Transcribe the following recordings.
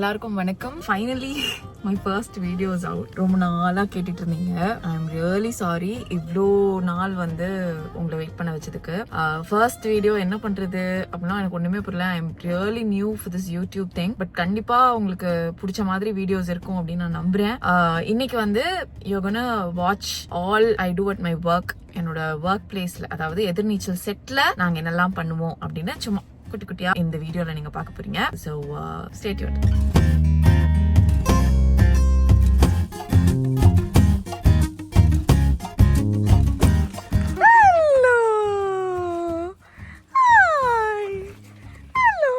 எல்லாருக்கும் வணக்கம். Finally my first videos out. ரொம்ப நாளாக கேட்டுட்டு இருந்தீங்க. ஐ எம் ரியலி சாரி இவ்வளோ நாள் உங்களை வெயிட் பண்ண வச்சதுக்கு. ஃபர்ஸ்ட் வீடியோ என்ன பண்றது அப்படின்னா எனக்கு ஒண்ணுமே புரியல. I am really new for this YouTube thing. But கண்டிப்பா உங்களுக்கு பிடிச்ச மாதிரி வீடியோஸ் இருக்கும் அப்படின்னு நான் நம்புறேன். இன்னைக்கு you're gonna watch all I do at my work. என்னோட ஒர்க் பிளேஸ்ல, அதாவது எதிர்நீச்சல் செட்ல நாங்க என்னெல்லாம் பண்ணுவோம் அப்படின்னு சும்மா குட்டி குட்டியா இந்த வீடியோல நீங்க பார்க்க போறீங்க. So stay tuned. Hello. Hi. Hello.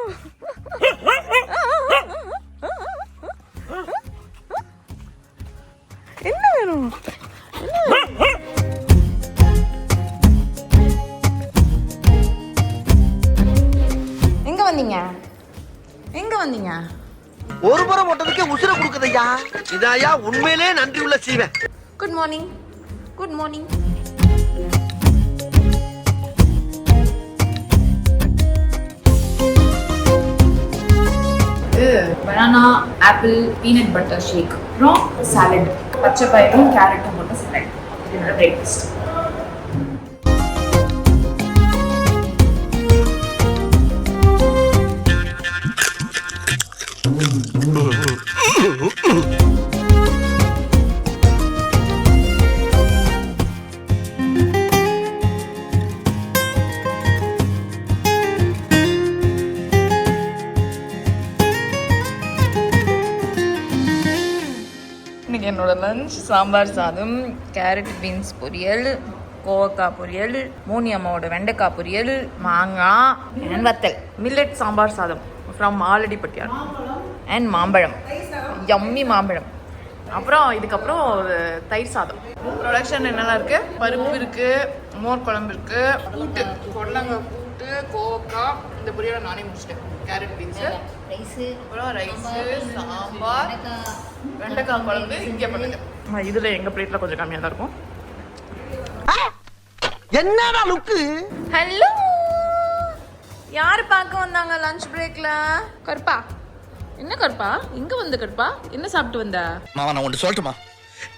என்ன வேணும்? எங்க வந்தீங்க? ஒரு புறம் ஓட்டதுக்கு உசுர கொடுக்குதையா. இதாயா உண்மையிலே நன்றி உள்ள சீவன். Good morning. Good morning. Banana apple peanut butter shake, அப்புறம் சாலட், பச்சை பயிரும் கேரட்டும் போட்ட சாலட். என்னோட பிரேக்ஃபாஸ்ட். இன்னைக்கு என்னோட லஞ்ச் சாம்பார் சாதம், கேரட் பீன்ஸ் பொரியல், கோவக்காய் பொரியல், மோனி அம்மாவோட வெண்டைக்காய் பொரியல், மாங்காய் அண்ட் வத்தல், மில்லட் சாம்பார் சாதம் ஃப்ரம் ஆலடிப்பட்டியார் அண்ட் மாம்பழம், யம்மி மாம்பழம். அப்புறம் இதுக்கப்புறம் தயிர் சாதம். ப்ரொடக்ஷன் என்னெல்லாம் இருக்கு? பருப்பு இருக்கு, மோர் குழம்பு இருக்கு, கூட்டு, பொடலங்காய் கூட்டு, கோவக்காய், இந்த பொரியலை நானே முடிச்சிட்டேன். கேரட் பீன்ஸு, அப்புறம் ரைஸு, சாம்பார், வெண்டைக்காய் குழம்பு இங்கே பண்ணுது. இதுல எங்க பிளேட்ல கொஞ்சம் கம்மியா தான் இருக்கும். என்னடா லுக்கு? ஹலோ, யாரு பார்க்க வந்தாங்க லஞ்ச் பிரேக்ல? கருப்பா. என்ன கருப்பா இங்க வந்து? கருப்பா என்ன சாப்பிட்டு வந்த? மாமா நான் ஒன்று சொல்லட்டுமா?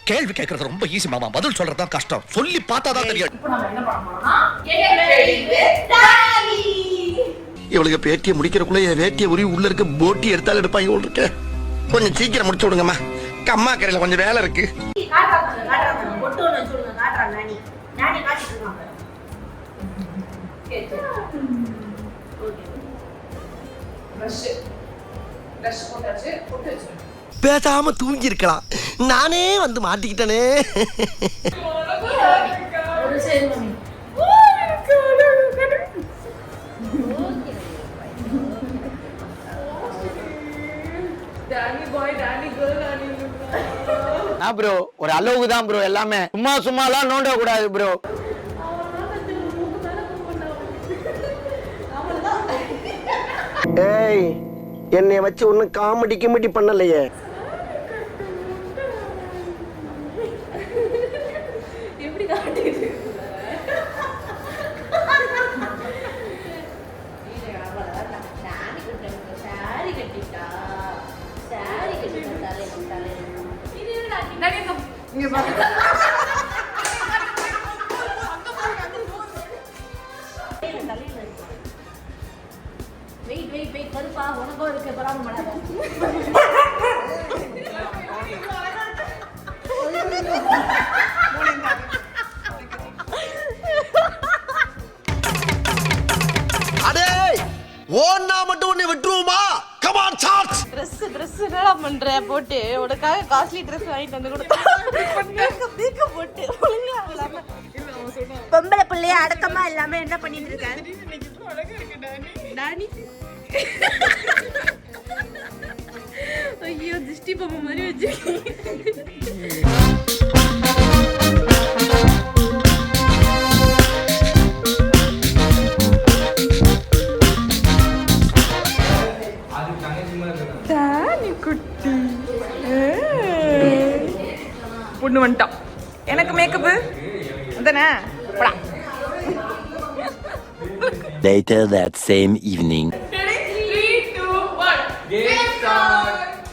கேள்வி கேட்கறது ரொம்ப ஈஸி மாமா, பதில் சொல்றது தான் கஷ்டம். சொல்லி பார்த்தா தான் தெரியும். இப்போ நம்ம என்ன பண்ண போறோம்னா இவளுக்கு பேட்டியை முடிக்கிறக்குள்ள என் வேட்டியை உரி உள்ள இருக்க போட்டி எடுத்தாலும் எடுப்பாங்க போல் இருக்க. கொஞ்சம் சீக்கிரம் முடிச்சு விடுங்கம்மா. அம்மா கரையில கொஞ்சம் வேலை இருக்கு. பேசாம தூங்கி இருக்கலாம். நானே வந்து மாட்டிக்கிட்டனே. ப்ரோ ஒரு அளவுக்கு தான் ப்ரோ, எல்லாமே சும்மாலாம் நோண்ட கூடாது ப்ரோ. ஏய், என்னைய வச்சு ஒன்னும் காமெடி கிமெடி பண்ணலையே. கருப்பா உனக்கும் இருக்கு, பராமப்படாத. அடே ஓன்னா மட்டும் உன்னை விட்டுருவோமா? Come on charge. Dress என்னடா பண்ற? போட்டு உனக்காக காஸ்ட்லி Dress வாங்கிட்டு வந்து கொடுத்தா போட்டு ஒழுங்கா இல்லாம பொம்பளை பிள்ளைய அடக்கமா இல்லாம என்ன பண்ணிட்டு இருக்காரு? டானி ஐயோ, திருஷ்டி பொம்மை மாதிரி வச்சிருக்கீங்க. பொண்ணு வந்துட்டான். எனக்கு மேக்கப்பு தானே. Later that same evening. Ready? 3, 2, 1. Get start.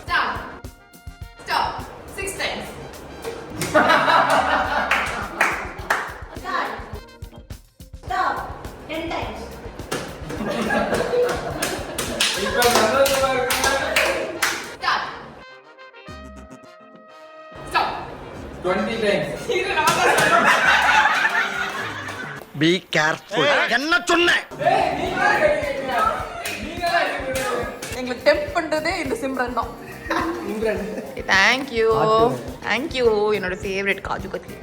Be careful. என்ன சொன்னேன்? எங்களுக்கு டெம்ப் பண்றதே இந்த சிம்ரன் தான். Thank you thank you. என்னோட ஃபேவரட் காஜு கட்லி.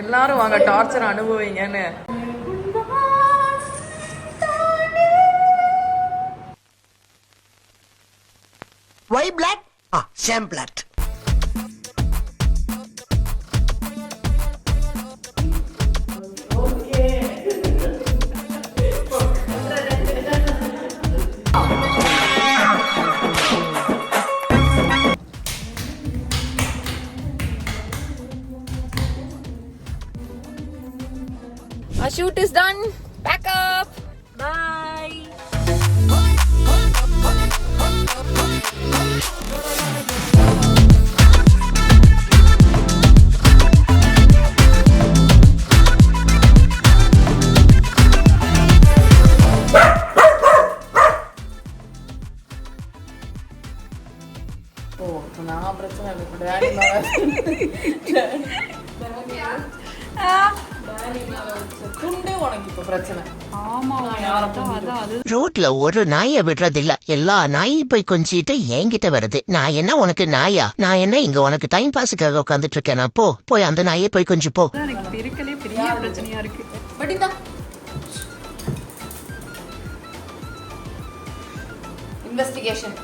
எல்லாரும் வாங்க torture அனுபவிங்கன்னு. Why black? Sham black. Our shoot is done. Pack up. Bye. நான் பிரச்சனை துண்டே உனக்கு இப்ப பிரச்சனை. ரோட்ல ஒரு நாயை விடுறதில்ல, எல்லா நாயும் போய் கொஞ்சிட்டு என்கிட்ட வருது. நான் என்ன உனக்கு நாயா? நான் என்ன இங்க உனக்கு டைம் பாஸுக்காக உட்காந்துட்டு இருக்கேன்? போய் அந்த நாயை போய் கொஞ்சம் போ. பெரிய பிரச்சனையா இருக்கு. But investigation